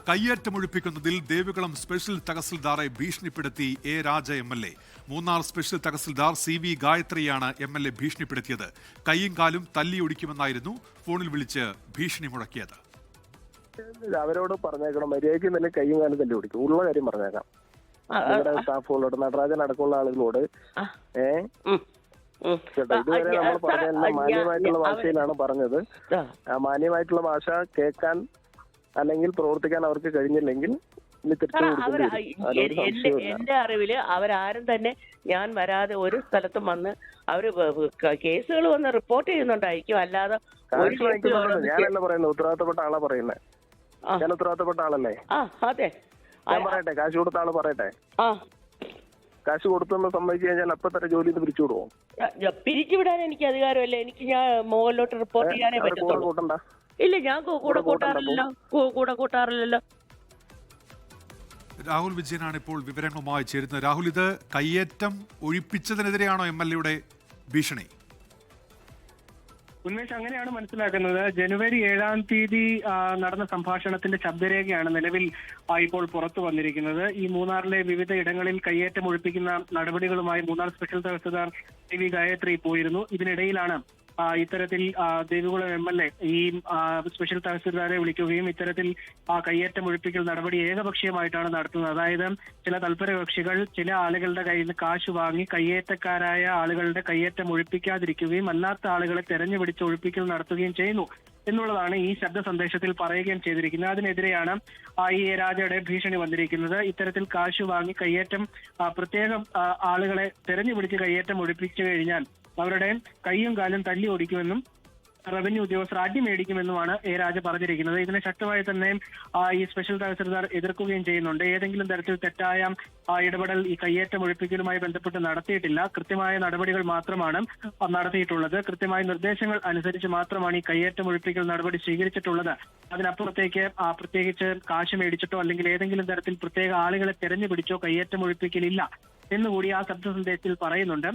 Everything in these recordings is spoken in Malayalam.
കയ്യേറ്റമൊഴിപ്പിക്കുന്നതിൽ ദേവികുളം സ്പെഷ്യൽ തഹസിൽദാറെ ഭീഷണിപ്പെടുത്തി A Raja MLA. Munnar special tahsildar CV ഗായത്രിയാണ് MLA ഭീഷണിപ്പെടുത്തിയത്. കൈയും കാലും തല്ലിയൊടിക്കുമെന്നായിരുന്നു ഫോണിൽ വിളിച്ച് ഭീഷണി മുഴക്കിയത്. അവരോട് പറഞ്ഞേക്കണം, മര്യാദയ്ക്ക് തന്നെ കൈയും കാലും തല്ലി ഓടിക്കും. ഉള്ള കാര്യം പറഞ്ഞേക്കാം. സ്റ്റാഫുകളോട്, നടരാജൻ അടക്കമുള്ള ആളുകളോട് ചേട്ടാ, ഇതുവരെ നമ്മൾ പറഞ്ഞ മാന്യമായിട്ടുള്ള ഭാഷയിലാണ് പറഞ്ഞത്. മാന്യമായിട്ടുള്ള ഭാഷ കേൾക്കാൻ അല്ലെങ്കിൽ പ്രവർത്തിക്കാൻ അവർക്ക് കഴിഞ്ഞില്ലെങ്കിൽ എന്റെ അറിവില് അവരാരും തന്നെ ഞാൻ വരാതെ ഒരു സ്ഥലത്തും വന്ന് അവര് കേസുകൾ വന്ന് റിപ്പോർട്ട് ചെയ്യുന്നുണ്ടായിരിക്കും. അല്ലാതെ ഞാനല്ല പറയുന്നത്, ഉത്തരവാദിത്തപ്പെട്ട ആളാ പറയുന്നത്. ഞാൻ ഉത്തരവാദിത്തപ്പെട്ട ആളല്ലേ? അതെ, ഞാൻ പറയട്ടെ, കാശ് കൊടുത്ത ആള് പറയട്ടെ. കാശ് കൊടുത്തെന്ന് സമ്മതിച്ചു കഴിഞ്ഞാൽ അപ്പൊ തന്നെ ജോലി പിരിച്ചുവിടുവോ? പിരിച്ചുവിടാൻ എനിക്ക് അധികാരമല്ല. എനിക്ക് ഞാൻ മുകളിലോട്ട് റിപ്പോർട്ട് ചെയ്യാനേ പറ്റത്തുള്ളൂ. ഇല്ല, ഞാൻ കൂടെ കൂട്ടാറില്ലല്ലോ. രാഹുൽ വിജയനാണ് ഇപ്പോൾ വിവരങ്ങളുമായി ചേരുന്നത്. രാഹുൽ, ഇത് കയ്യേറ്റം ഒഴിപ്പിച്ചതിനെതിരെയാണോ MLA ഭീഷണി? ഉന്മേഷ്, അങ്ങനെയാണ് മനസ്സിലാക്കുന്നത്. ജനുവരി 7-ാം തീയതി നടന്ന സംഭാഷണത്തിന്റെ ശബ്ദരേഖയാണ് നിലവിൽ ഇപ്പോൾ പുറത്തു വന്നിരിക്കുന്നത്. ഈ മൂന്നാറിലെ വിവിധ ഇടങ്ങളിൽ കയ്യേറ്റം ഒഴിപ്പിക്കുന്ന നടപടികളുമായി മൂന്നാർ സ്പെഷ്യൽ തഹസിൽദാർ CV ഗായത്രി പോയിരുന്നു. ഇതിനിടയിലാണ് ഇത്തരത്തിൽ ദേവികുളം MLA ഈ സ്പെഷ്യൽ തഹസിൽദാരെ വിളിക്കുകയും ഇത്തരത്തിൽ കയ്യേറ്റം ഒഴിപ്പിക്കൽ നടപടി ഏകപക്ഷീയമായിട്ടാണ് നടത്തുന്നത്. അതായത് ചില തൽപരകക്ഷികൾ ചില ആളുകളുടെ കയ്യിൽ നിന്ന് കാശ് വാങ്ങി കയ്യേറ്റക്കാരായ ആളുകളുടെ കയ്യേറ്റം ഒഴിപ്പിക്കാതിരിക്കുകയും അല്ലാത്ത ആളുകളെ തെരഞ്ഞുപിടിച്ച് ഒഴിപ്പിക്കൽ നടത്തുകയും ചെയ്യുന്നു എന്നുള്ളതാണ് ഈ ശബ്ദ സന്ദേശത്തിൽ പറയുകയും ചെയ്തിരിക്കുന്നത്. അതിനെതിരെയാണ് ഈ രാജയുടെ ഭീഷണി വന്നിരിക്കുന്നത്. ഇത്തരത്തിൽ കാശ് വാങ്ങി കയ്യേറ്റം പ്രത്യേകം ആളുകളെ തെരഞ്ഞുപിടിച്ച് കയ്യേറ്റം ഒഴിപ്പിച്ചു കഴിഞ്ഞാൽ അവരുടെ കൈയും കാലും തല്ലി ഓടിക്കുമെന്നും റവന്യൂ ഉദ്യോഗസ്ഥർ അടിമേടിക്കുമെന്നുമാണ് എ രാജ പറഞ്ഞിരിക്കുന്നത്. ഇതിനെ ശക്തമായി തന്നെ ഈ സ്പെഷ്യൽ തഹസിൽദാർ എതിർക്കുകയും ചെയ്യുന്നുണ്ട്. ഏതെങ്കിലും തരത്തിൽ തെറ്റായ ഇടപെടൽ ഈ കയ്യേറ്റം ഒഴിപ്പിക്കലുമായി ബന്ധപ്പെട്ട് നടത്തിയിട്ടില്ല. കൃത്യമായ നടപടികൾ മാത്രമാണ് നടത്തിയിട്ടുള്ളത്. കൃത്യമായ നിർദ്ദേശങ്ങൾ അനുസരിച്ച് മാത്രമാണ് ഈ കയ്യേറ്റം ഒഴിപ്പിക്കൽ നടപടി സ്വീകരിച്ചിട്ടുള്ളത്. അതിനപ്പുറത്തേക്ക് പ്രത്യേകിച്ച് കാശ് മേടിച്ചിട്ടോ അല്ലെങ്കിൽ ഏതെങ്കിലും തരത്തിൽ പ്രത്യേക ആളുകളെ തെരഞ്ഞുപിടിച്ചോ കയ്യേറ്റം ഒഴിപ്പിക്കലില്ല എന്നുകൂടി ആ ശബ്ദ സന്ദേശത്തിൽ പറയുന്നുണ്ട്.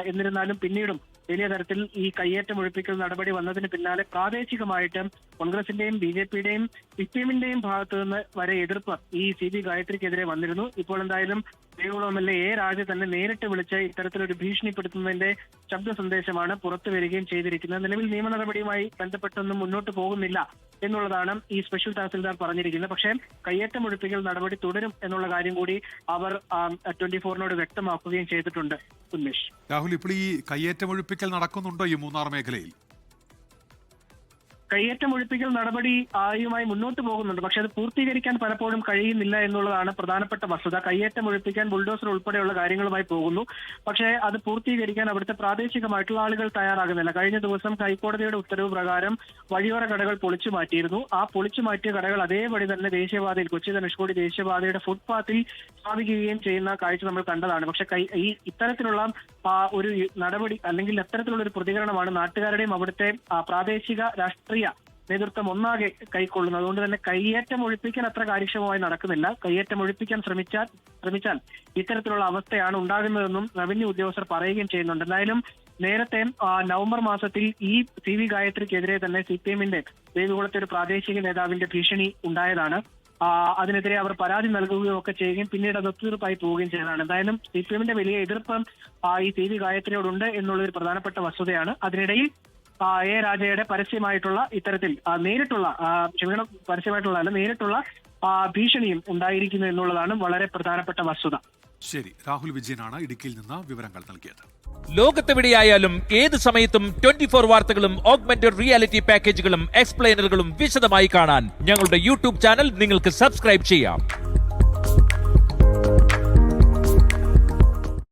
എന്നിരുന്നാലും പിന്നീടും വലിയ തരത്തിൽ ഈ കയ്യേറ്റം ഒഴിപ്പിക്കൽ നടപടി വന്നതിന് പിന്നാലെ പ്രാദേശികമായിട്ട് കോൺഗ്രസിന്റെയും BJPയുടെയും CPMന്റെയും ഭാഗത്തു നിന്ന് വരെ എതിർപ്പ് ഈ CV ഗായത്രിക്കെതിരെ വന്നിരുന്നു. ഇപ്പോൾ എന്തായാലും ദേവികുളം MLA എ രാജ തന്നെ നേരിട്ട് വിളിച്ച് ഇത്തരത്തിലൊരു ഭീഷണിപ്പെടുത്തുന്നതിന്റെ ശബ്ദ സന്ദേശമാണ് പുറത്തു വരികയും ചെയ്തിരിക്കുന്നത്. നിലവിൽ നിയമ നടപടിയുമായി ബന്ധപ്പെട്ടൊന്നും മുന്നോട്ട് പോകുന്നില്ല എന്നുള്ളതാണ് ഈ സ്പെഷ്യൽ തഹസിൽദാർ പറഞ്ഞിരിക്കുന്നത്. പക്ഷേ കയ്യേറ്റം ഒഴിപ്പിക്കൽ നടപടി തുടരും എന്നുള്ള കാര്യം കൂടി അവർ 24-നോട് വ്യക്തമാക്കുകയും ചെയ്തിട്ടുണ്ട്. ഉന്മേഷ്, രാഹുൽ, ഇപ്പോൾ ഈ കയ്യേറ്റം ഒഴിപ്പിക്കൽ നടക്കുന്നുണ്ടോ ഈ മൂന്നാർ മേഖലയിൽ? കയ്യേറ്റം ഒഴിപ്പിക്കൽ നടപടി ആയുമായി മുന്നോട്ട് പോകുന്നുണ്ട്. പക്ഷെ അത് പൂർത്തീകരിക്കാൻ പലപ്പോഴും കഴിയുന്നില്ല എന്നുള്ളതാണ് പ്രധാനപ്പെട്ട വസ്തുത. കയ്യേറ്റം ഒഴിപ്പിക്കാൻ ബുൾഡോസർ ഉൾപ്പെടെയുള്ള കാര്യങ്ങളുമായി പോകുന്നു. പക്ഷേ അത് പൂർത്തീകരിക്കാൻ അവിടുത്തെ പ്രാദേശികമായിട്ടുള്ള ആളുകൾ തയ്യാറാകുന്നില്ല. കഴിഞ്ഞ ദിവസം ഹൈക്കോടതിയുടെ ഉത്തരവ് പ്രകാരം വഴിയോര കടകൾ പൊളിച്ചു മാറ്റിയിരുന്നു. ആ പൊളിച്ചു മാറ്റിയ കടകൾ അതേപടി തന്നെ ദേശീയപാതയിൽ, കൊച്ചി ധനുഷ്കോടി ദേശീയപാതയുടെ ഫുട്പാത്തിൽ സ്ഥാപിക്കുകയും ചെയ്യുന്ന കാഴ്ച നമ്മൾ കണ്ടതാണ്. പക്ഷെ ഈ ഇത്തരത്തിലുള്ള ഒരു നടപടി അല്ലെങ്കിൽ അത്തരത്തിലുള്ള ഒരു പ്രതികരണമാണ് നാട്ടുകാരുടെയും അവിടുത്തെ പ്രാദേശിക രാഷ്ട്രീയ നേതൃത്വം ഒന്നാകെ കൈക്കൊള്ളുന്നത്. അതുകൊണ്ട് തന്നെ കയ്യേറ്റം ഒഴിപ്പിക്കാൻ അത്ര കാര്യക്ഷമമായി നടക്കുന്നില്ല. കയ്യേറ്റം ഒഴിപ്പിക്കാൻ ശ്രമിച്ചാൽ ഇത്തരത്തിലുള്ള അവസ്ഥയാണ് ഉണ്ടാകുന്നതെന്നും റവന്യൂ ഉദ്യോഗസ്ഥർ പറയുകയും ചെയ്യുന്നുണ്ട്. എന്തായാലും നേരത്തെ നവംബർ മാസത്തിൽ ഈ CV ഗായത്രിക്കെതിരെ തന്നെ CPMന്റെ ദേവികുളത്തെ ഒരു പ്രാദേശിക നേതാവിന്റെ ഭീഷണി ഉണ്ടായതാണ്. അതിനെതിരെ അവർ പരാതി നൽകുകയും ഒക്കെ ചെയ്യുകയും പിന്നീട് അത് ഒത്തുതീർപ്പായി പോവുകയും ചെയ്തതാണ്. എന്തായാലും CPMന്റെ വലിയ എതിർപ്പ് ഈ CV ഗായത്രിയോടുണ്ട് എന്നുള്ളൊരു പ്രധാനപ്പെട്ട വസ്തുതയാണ്. അതിനിടയിൽ എ രാജയുടെ പരസ്യമായിട്ടുള്ള ഇത്തരത്തിൽ നേരിട്ടുള്ള ഭീഷണിയും ഉണ്ടായിരിക്കുന്നു എന്നുള്ളതാണ് വളരെ പ്രധാനപ്പെട്ട വസ്തുത. ശരി, രാഹുൽ വിജയനാണ് ഇടുക്കിയിൽ നിന്ന് വിവരങ്ങൾ നൽകിയത്. ലോകത്തെവിടെയായാലും ഏത് സമയത്തും 24 വാർത്തകളും ഓഗ്മെന്റഡ് റിയാലിറ്റി പാക്കേജുകളും എക്സ്പ്ലെയിനറുകളും വിശദമായി കാണാൻ ഞങ്ങളുടെ YouTube ചാനൽ നിങ്ങൾക്ക് സബ്സ്ക്രൈബ് ചെയ്യാം.